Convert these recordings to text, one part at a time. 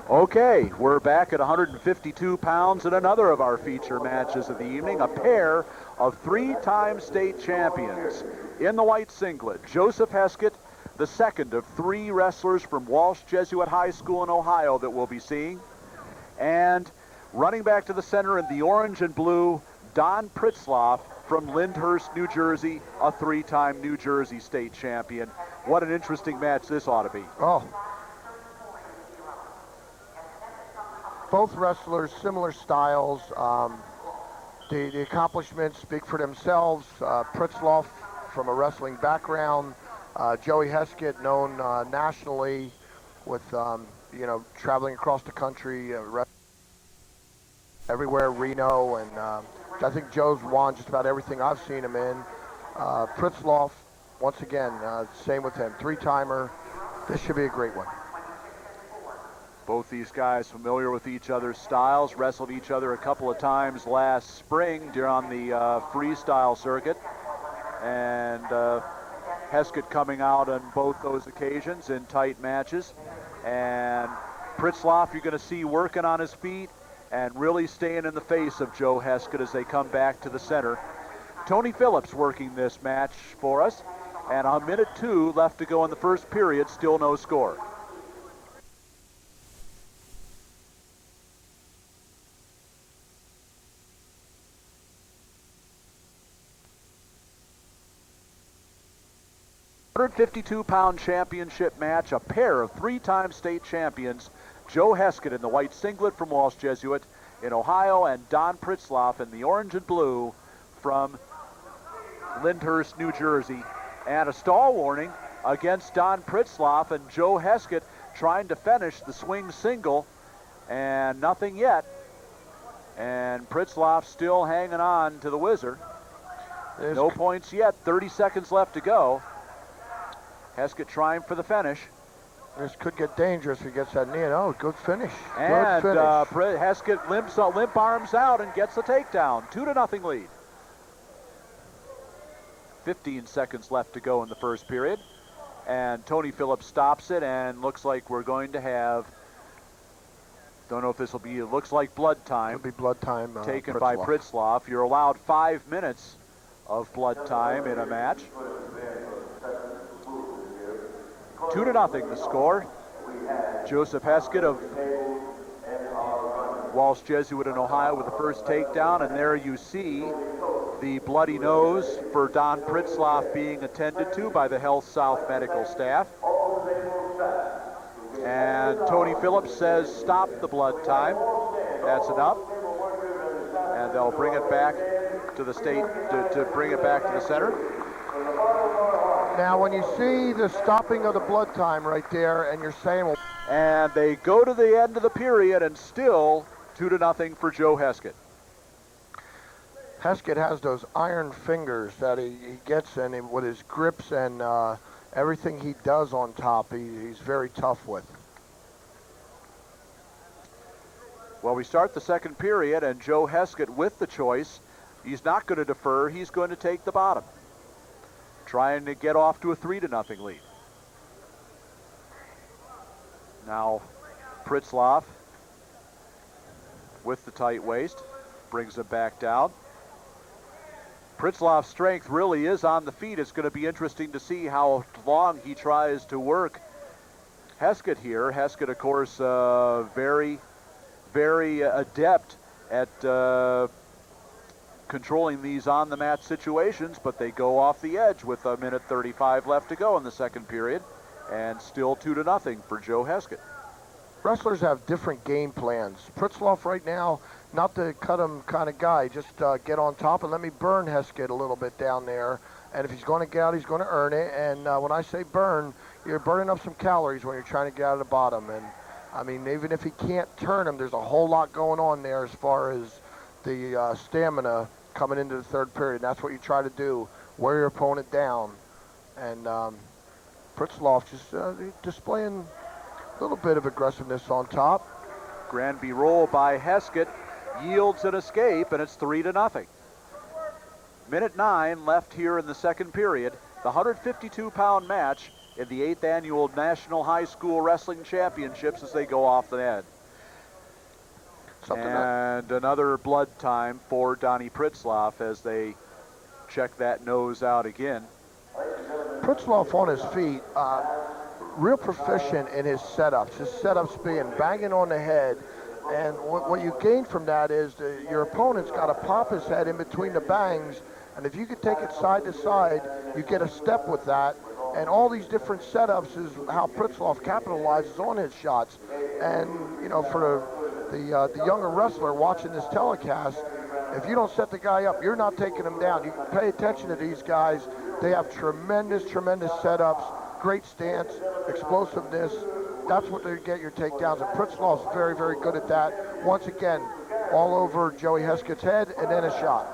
Okay, we're back at 152 pounds in another of our feature matches of the evening, a pair of three-time state champions. In the white singlet, Joseph Heskett, the second of three wrestlers from Walsh Jesuit High School in Ohio that we'll be seeing. And running back to the center in the orange and blue, Don Pritzlaff from Lyndhurst, New Jersey, a three-time New Jersey state champion. What an interesting match this ought to be. Oh. Both wrestlers, similar styles. The accomplishments speak for themselves. Pritzlaff from a wrestling background. Joey Heskett, known nationally with, traveling across the country, everywhere, Reno, and I think Joe's won just about everything I've seen him in. Pritzlaff, once again, same with him, three-timer. This should be a great one. Both these guys familiar with each other's styles, wrestled each other a couple of times last spring during the freestyle circuit. And Heskett coming out on both those occasions in tight matches. And Pritzlaff, you're going to see working on his feet and really staying in the face of Joe Heskett as they come back to the center. Tony Phillips working this match for us. And a minute 2 left to go in the first period, still no score. £152 championship match, a pair of three-time state champions, Joe Heskett in the white singlet from Walsh Jesuit in Ohio, and Don Pritzlaff in the orange and blue from Lyndhurst, New Jersey. And a stall warning against Don Pritzlaff, and Joe Heskett trying to finish the swing single, and nothing yet. And Pritzlaff still hanging on to the whizzer. No points yet, 30 seconds left to go. Heskett trying for the finish. This could get dangerous if he gets that knee. Oh, good finish. And good finish. Heskett limp arms out and gets the takedown. 2-0 lead. 15 seconds left to go in the first period. And Tony Phillips stops it, and looks like we're going to have, don't know if this will be, it looks like blood time. It'll be blood time. Taken Pritzlaff. by Pritzlaff. You're allowed 5 minutes of blood time in a match. 2-0 the score. Joseph Heskett of Walsh Jesuit in Ohio with the first takedown, and there you see the bloody nose for Don Pritzlaff being attended to by the Health South medical staff. And Tony Phillips says stop the blood time. That's enough. And they'll bring it back to the state, to bring it back to the center. Now, when you see the stopping of the blood time right there, and you're saying, well, and they go to the end of the period, and still 2-0 for Joe Heskett. Heskett has those iron fingers that he gets in with his grips and everything he does on top. He's very tough with. Well, we start the second period, and Joe Heskett with the choice. He's not going to defer. He's going to take the bottom, trying to get off to a 3-0 lead. Now, Pritzlaff with the tight waist, brings it back down. Pritzlaff's strength really is on the feet. It's going to be interesting to see how long he tries to work Heskett here. Heskett, of course, very, very adept at controlling these on-the-mat situations, but they go off the edge with a minute 35 left to go in the second period, and still 2-0 for Joe Heskett. Wrestlers have different game plans. Pritzlaff right now, not the cut-him kind of guy, just get on top and let me burn Heskett a little bit down there, and if he's going to get out, he's going to earn it, and when I say burn, you're burning up some calories when you're trying to get out of the bottom, and I mean, even if he can't turn him, there's a whole lot going on there as far as the stamina coming into the third period. That's what you try to do, wear your opponent down. And Pritzlaff just displaying a little bit of aggressiveness on top. Granby roll by Heskett yields an escape, and it's 3-0. Minute 9 left here in the second period. The 152-pound match in the 8th Annual National High School Wrestling Championships as they go off the net. And another blood time for Donnie Pritzlaff as they check that nose out again. Pritzlaff on his feet, real proficient in his setups. His setups being banging on the head. And what you gain from that is your opponent's got to pop his head in between the bangs. And if you can take it side to side, you get a step with that. And all these different setups is how Pritzlaff capitalizes on his shots. And, you know, for the younger wrestler watching this telecast, if you don't set the guy up, you're not taking him down. You can pay attention to these guys. They have tremendous setups, great stance, explosiveness. That's what they get your takedowns. And Pritzlaff's very good at that. Once again, all over Joey Heskett's head and then a shot.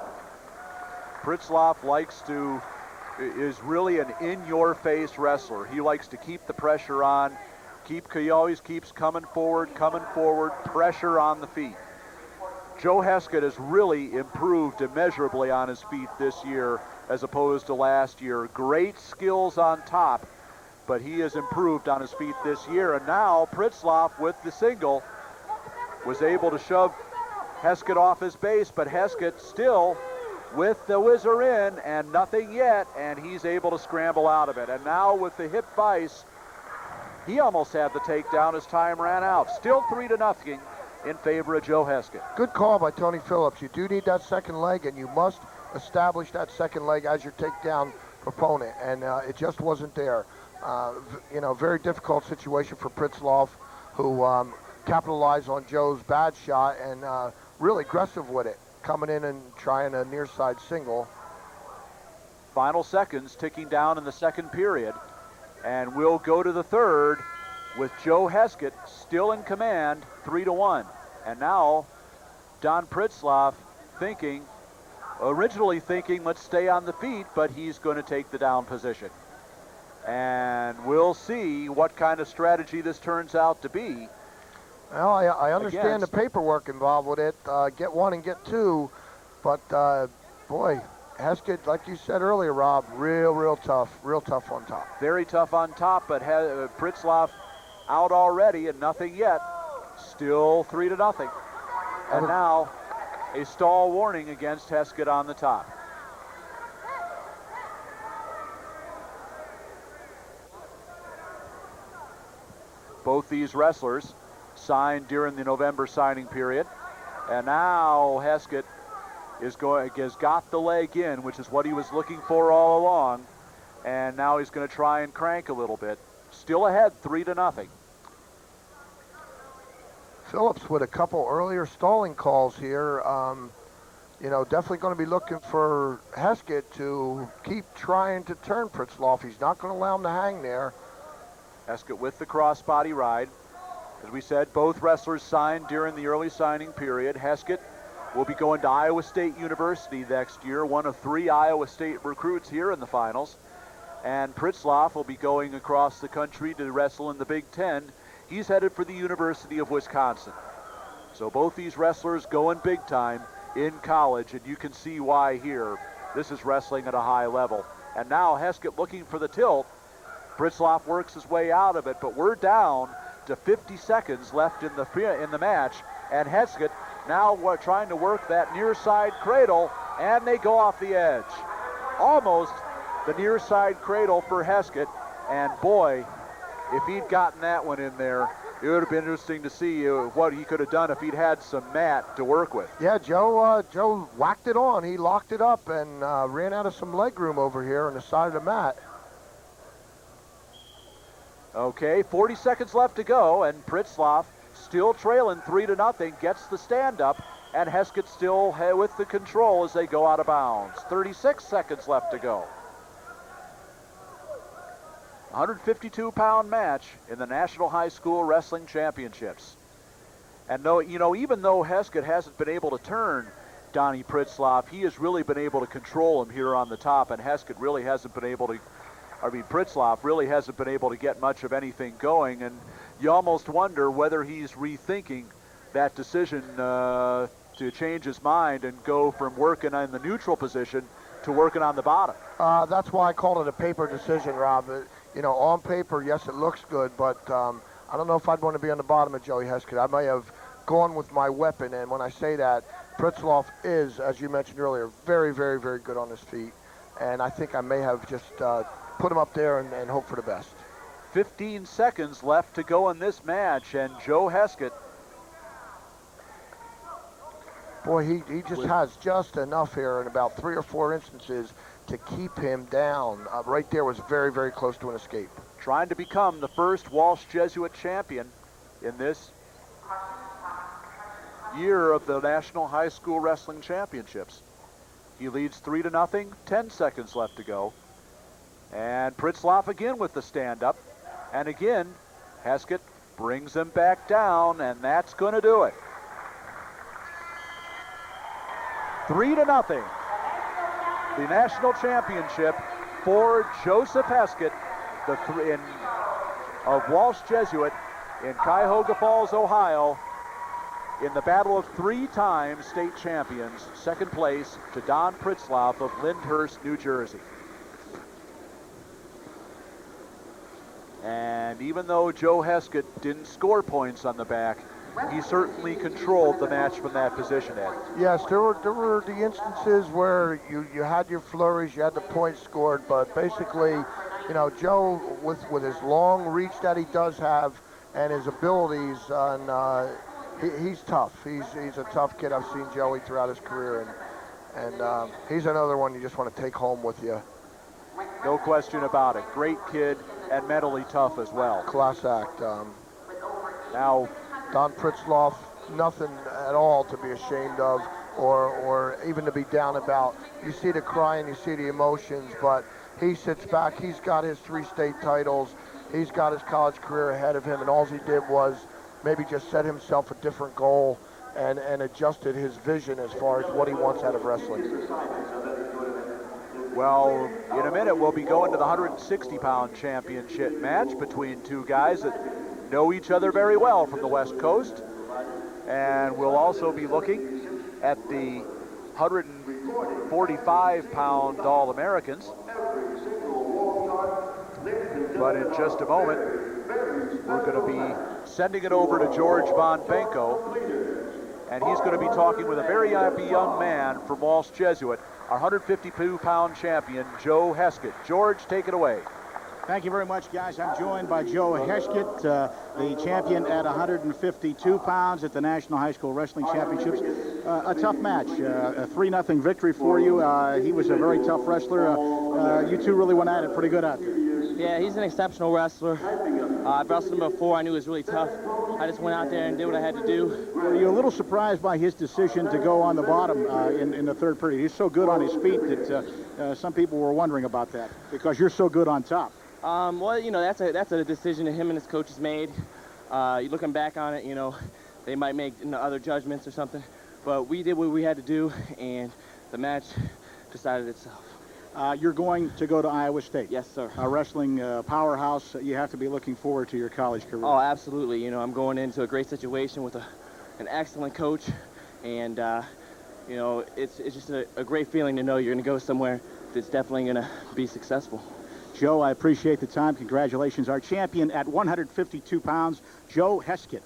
Pritzlaff is really an in-your-face wrestler. He likes to keep the pressure on. He always keeps coming forward, pressure on the feet. Joe Heskett has really improved immeasurably on his feet this year as opposed to last year. Great skills on top, but he has improved on his feet this year. And now Pritzlaff with the single was able to shove Heskett off his base, but Heskett still with the whizzer in and nothing yet, and he's able to scramble out of it. And now with the hip vice, he almost had the takedown as time ran out. Still 3-0 in favor of Joe Heskett. Good call by Tony Phillips. You do need that second leg, and you must establish that second leg as your takedown opponent, and it just wasn't there. You know, very difficult situation for Pritzlaff, who capitalized on Joe's bad shot and really aggressive with it, coming in and trying a near side single. Final seconds ticking down in the second period, and we'll go to the third with Joe Heskett still in command, 3-1. And now Don Pritzlaff originally thinking let's stay on the feet, but he's going to take the down position. And we'll see what kind of strategy this turns out to be. Well, I understand the paperwork involved with it, get one and get two, but boy, Heskett, like you said earlier, Rob, real tough on top. Very tough on top, but Pritzlaff out already and nothing yet. Still 3-0. And now a stall warning against Heskett on the top. Both these wrestlers signed during the November signing period. And now Heskett has got the leg in, which is what he was looking for all along. And now he's going to try and crank a little bit. Still ahead, 3-0. Phillips with a couple earlier stalling calls here. You know, definitely going to be looking for Heskett to keep trying to turn Pritzlaff. He's not going to allow him to hang there. Heskett with the crossbody ride. As we said, both wrestlers signed during the early signing period. Heskett will be going to Iowa State University next year, one of 3 Iowa State recruits here in the finals. And Pritzlaff will be going across the country to wrestle in the Big Ten. He's headed for the University of Wisconsin. So both these wrestlers going big time in college, and you can see why here. This is wrestling at a high level. And now Heskett looking for the tilt. Pritzlaff works his way out of it, but we're down to 50 seconds left in the match, and Heskett now trying to work that near side cradle, and they go off the edge. Almost the near side cradle for Heskett, and boy, if he'd gotten that one in there, it would have been interesting to see what he could have done if he'd had some mat to work with. Yeah, Joe whacked it on. He locked it up and ran out of some leg room over here on the side of the mat. Okay, 40 seconds left to go, and Pritzlaff still trailing 3-0, gets the stand up, and Heskett still with the control as they go out of bounds. 36 seconds left to go. 152-pound match in the National High School Wrestling Championships. And even though Heskett hasn't been able to turn Donnie Pritzlaff, he has really been able to control him here on the top, and Heskett really hasn't been able to Pritzlaff really hasn't been able to get much of anything going, and you almost wonder whether he's rethinking that decision to change his mind and go from working in the neutral position to working on the bottom. That's why I called it a paper decision, Rob. You know, on paper, yes, it looks good, but I don't know if I'd want to be on the bottom of Joey Heskett. I may have going with my weapon. And when I say that, Pritzlaff is, as you mentioned earlier, very, very, very good on his feet. And I think I may have just put him up there and hope for the best. 15 seconds left to go in this match, and Joe Heskett. Boy, he just has just enough here in about 3 or 4 instances to keep him down. Right there was very, very close to an escape. Trying to become the first Walsh Jesuit champion in this year of the National High School Wrestling Championships. He leads 3-0, 10 seconds left to go. And Pritzlaff again with the stand-up. And again, Heskett brings him back down, and that's going to do it. 3-0. The national championship for Joseph Heskett, of Walsh Jesuit in Cuyahoga Falls, Ohio, in the battle of 3-time state champions. Second place to Don Pritzlaff of Lyndhurst, New Jersey. And even though Joe Heskett didn't score points on the back, he certainly controlled the match from that position, Ed. Yes, there were the instances where you had your flurries, you had the points scored, but basically, you know, Joe, with his long reach that he does have and his abilities, he's tough. He's a tough kid. I've seen Joey throughout his career, and he's another one you just want to take home with you. No question about it. Great kid and mentally tough as well. Class act. Now, Don Pritzlaff, nothing at all to be ashamed of or even to be down about. You see the crying, you see the emotions, but he sits back. He's got his 3 state titles. He's got his college career ahead of him, and all he did was maybe just set himself a different goal and adjusted his vision as far as what he wants out of wrestling. well, in a minute, we'll be going to the 160-pound championship match between two guys that know each other very well from the West Coast. And we'll also be looking at the 145-pound All-Americans. But in just a moment, we're going to be sending it over to George Von Benko, and he's going to be talking with a very happy young man from Walsh Jesuit, our 152-pound champion, Joe Heskett. George, take it away. Thank you very much, guys. I'm joined by Joe Heskett, the champion at 152 pounds at the National High School Wrestling Championships. A tough match, a 3-0 victory for you. He was a very tough wrestler. You two really went at it pretty good out there. Yeah, he's an exceptional wrestler. I've wrestled him before. I knew he was really tough. I just went out there and did what I had to do. Were you a little surprised by his decision to go on the bottom in the third period? He's so good on his feet that some people were wondering about that because you're so good on top. Well, you know, that's a decision that him and his coaches made. Looking back on it, you know, they might make other judgments or something. But we did what we had to do, and the match decided itself. You're going to go to Iowa State. Yes, sir. A wrestling powerhouse. You have to be looking forward to your college career. Oh, absolutely. You know, I'm going into a great situation with an excellent coach, and you know, it's just a great feeling to know you're going to go somewhere that's definitely going to be successful. Joe, I appreciate the time. Congratulations. Our champion at 152 pounds, Joe Heskett.